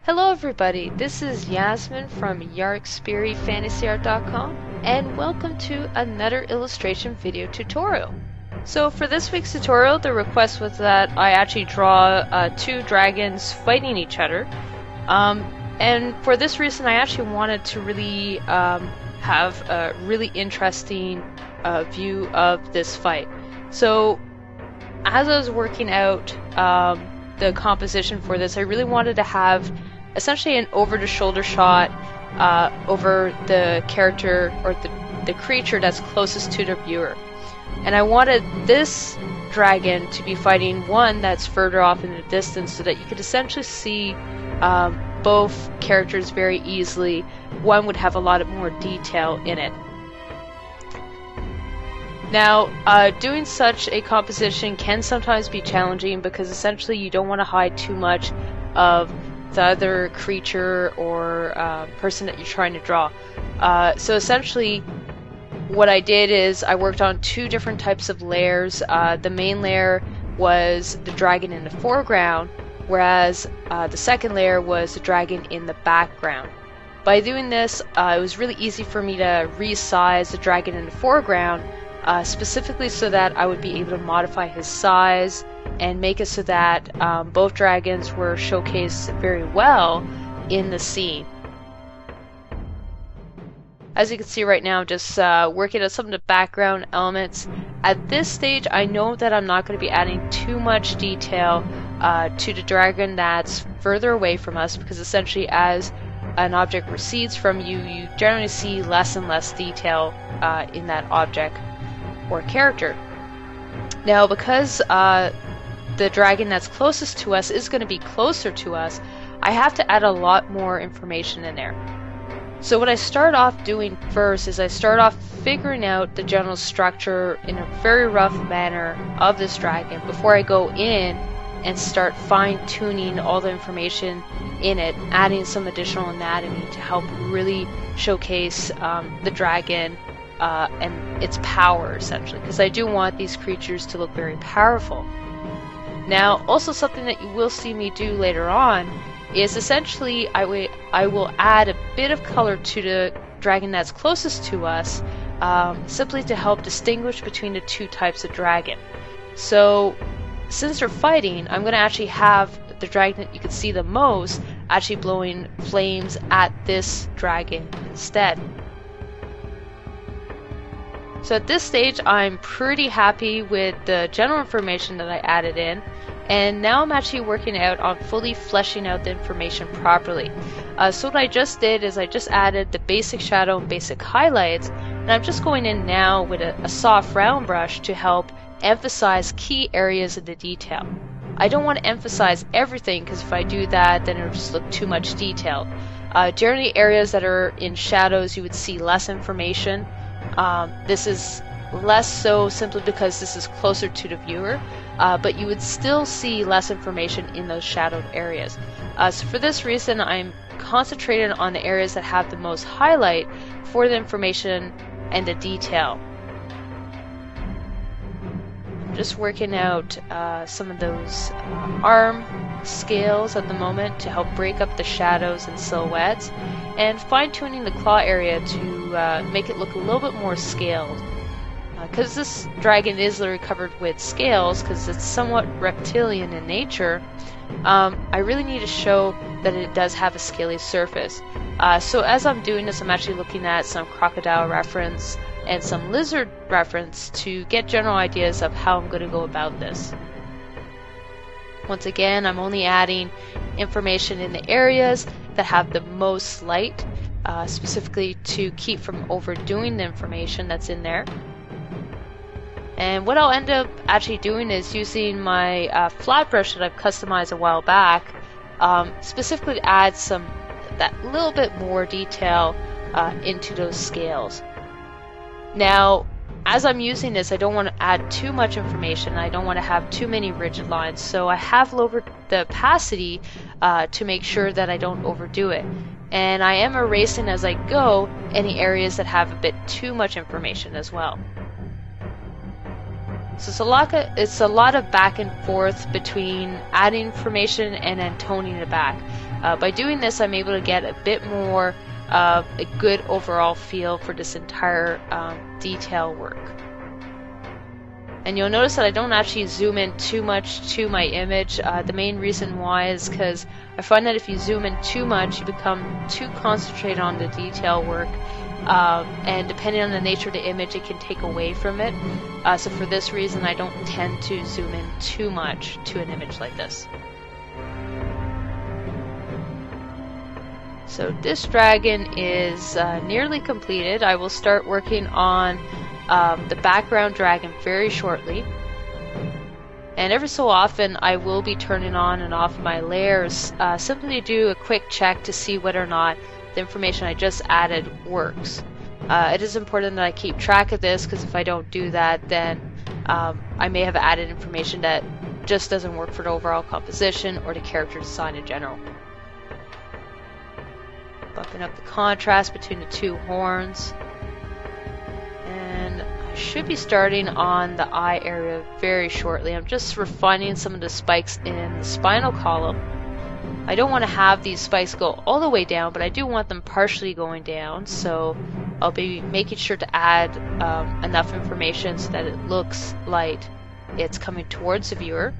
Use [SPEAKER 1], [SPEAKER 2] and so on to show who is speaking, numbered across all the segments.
[SPEAKER 1] Hello everybody, this is Yasmin from yarkspirifantasyart.com and welcome to another illustration video tutorial. So for this week's tutorial, the request was that I actually draw two dragons fighting each other. And for this reason I actually wanted to really have a really interesting view of this fight. So as I was working out the composition for this, I really wanted to have essentially an over-the-shoulder shot over the character or the creature that's closest to the viewer. And I wanted this dragon to be fighting one that's further off in the distance so that you could essentially see both characters very easily. One would have a lot more detail in it. Now, doing such a composition can sometimes be challenging because essentially you don't want to hide too much of the other creature or person that you're trying to draw. So essentially what I did is I worked on two different types of layers. The main layer was the dragon in the foreground, whereas the second layer was the dragon in the background. By doing this, it was really easy for me to resize the dragon in the foreground, specifically so that I would be able to modify his size and make it so that both dragons were showcased very well in the scene. As you can see right now, I'm just working on some of the background elements. At this stage, I know that I'm not going to be adding too much detail to the dragon that's further away from us, because essentially as an object recedes from you, you generally see less and less detail in that object or character. Now, because the dragon that's closest to us is going to be closer to us, I have to add a lot more information in there. So what I start off doing first is I start off figuring out the general structure in a very rough manner of this dragon before I go in and start fine-tuning all the information in it, adding some additional anatomy to help really showcase the dragon and its power, essentially, because I do want these creatures to look very powerful. Now, also something that you will see me do later on is essentially I will add a bit of color to the dragon that's closest to us, simply to help distinguish between the two types of dragon. So since they're fighting, I'm going to actually have the dragon that you can see the most actually blowing flames at this dragon instead. So at this stage, I'm pretty happy with the general information that I added in, and now I'm actually working out on fully fleshing out the information properly. So what I just did is I just added the basic shadow and basic highlights, and I'm just going in now with a soft round brush to help emphasize key areas of the detail. I don't want to emphasize everything, because if I do that, then it'll just look too much detail. Generally, areas that are in shadows, you would see less information. This is less so simply because this is closer to the viewer, but you would still see less information in those shadowed areas. So for this reason, I'm concentrated on the areas that have the most highlight for the information and the detail. I'm just working out some of those arm scales at the moment to help break up the shadows and silhouettes, and fine-tuning the claw area to make it look a little bit more scaled. Because this dragon is literally covered with scales, because it's somewhat reptilian in nature, I really need to show that it does have a scaly surface. So as I'm doing this, I'm actually looking at some crocodile reference and some lizard reference to get general ideas of how I'm going to go about this. Once again, I'm only adding information in the areas that have the most light, specifically to keep from overdoing the information that's in there. And what I'll end up actually doing is using my flat brush that I've customized a while back, specifically to add that little bit more detail into those scales. Now, as I'm using this, I don't want to add too much information. I don't want to have too many rigid lines, so I have lowered the opacity to make sure that I don't overdo it. And I am erasing as I go any areas that have a bit too much information as well. So it's a lot of back and forth between adding information and then toning it back. By doing this, I'm able to get a bit more of a good overall feel for this entire detail work. And you'll notice that I don't actually zoom in too much to my image. The main reason why is because I find that if you zoom in too much, you become too concentrated on the detail work. And depending on the nature of the image, it can take away from it. So for this reason, I don't tend to zoom in too much to an image like this. So this dragon is nearly completed. I will start working on the background dragon very shortly. And every so often I will be turning on and off my layers simply to do a quick check to see whether or not the information I just added works. It is important that I keep track of this, because if I don't do that, then I may have added information that just doesn't work for the overall composition or the character design in general. Bumping up the contrast between the two horns. And I should be starting on the eye area very shortly. I'm just refining some of the spikes in the spinal column. I don't want to have these spikes go all the way down, but I do want them partially going down, so I'll be making sure to add enough information so that it looks like it's coming towards the viewer.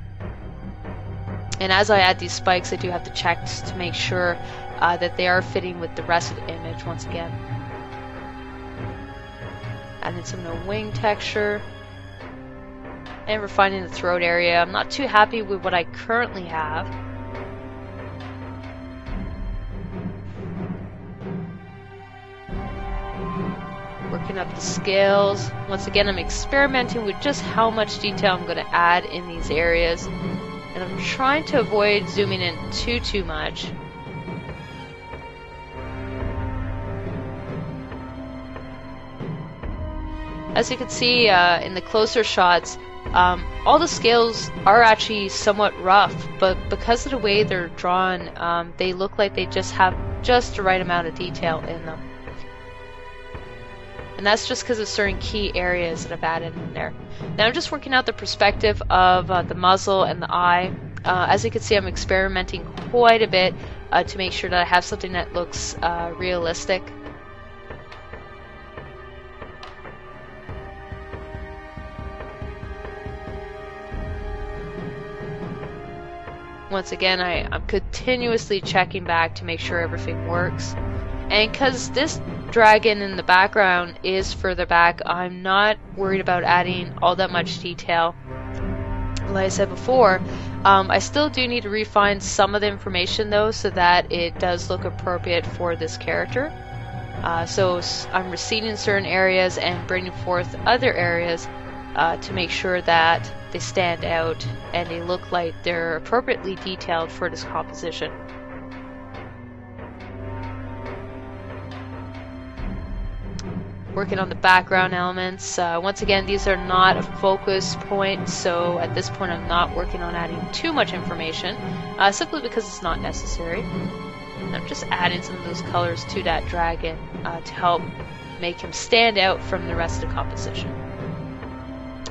[SPEAKER 1] And as I add these spikes, I do have to check to make sure that they are fitting with the rest of the image once again. Adding some of the wing texture and refining the throat area. I'm not too happy with what I currently have. Working up the scales. Once again, I'm experimenting with just how much detail I'm going to add in these areas. And I'm trying to avoid zooming in too much. As you can see in the closer shots, all the scales are actually somewhat rough, but because of the way they're drawn, they look like they just have just the right amount of detail in them. And that's just because of certain key areas that I've added in there. Now I'm just working out the perspective of the muzzle and the eye. As you can see, I'm experimenting quite a bit to make sure that I have something that looks realistic. Once again, I'm continuously checking back to make sure everything works. And because this dragon in the background is further back, I'm not worried about adding all that much detail. Like I said before, I still do need to refine some of the information though, so that it does look appropriate for this character. So I'm receding certain areas and bringing forth other areas to make sure that they stand out and they look like they're appropriately detailed for this composition. Working on the background elements. Once again, these are not a focus point, so at this point I'm not working on adding too much information, simply because it's not necessary. And I'm just adding some of those colors to that dragon to help make him stand out from the rest of the composition.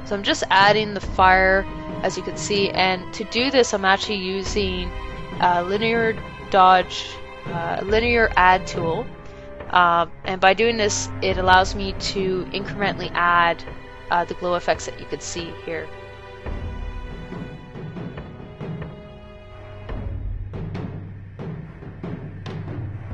[SPEAKER 1] So I'm just adding the fire, as you can see, and to do this I'm actually using linear add tool. And by doing this, it allows me to incrementally add the glow effects that you can see here.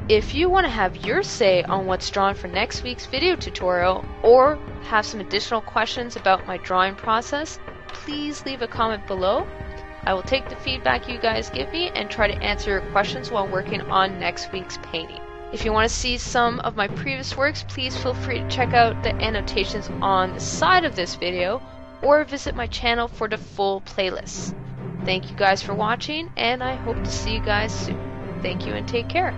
[SPEAKER 1] If you want to have your say on what's drawn for next week's video tutorial, or have some additional questions about my drawing process, please leave a comment below. I will take the feedback you guys give me and try to answer your questions while working on next week's painting. If you want to see some of my previous works, please feel free to check out the annotations on the side of this video, or visit my channel for the full playlist. Thank you guys for watching, and I hope to see you guys soon. Thank you and take care.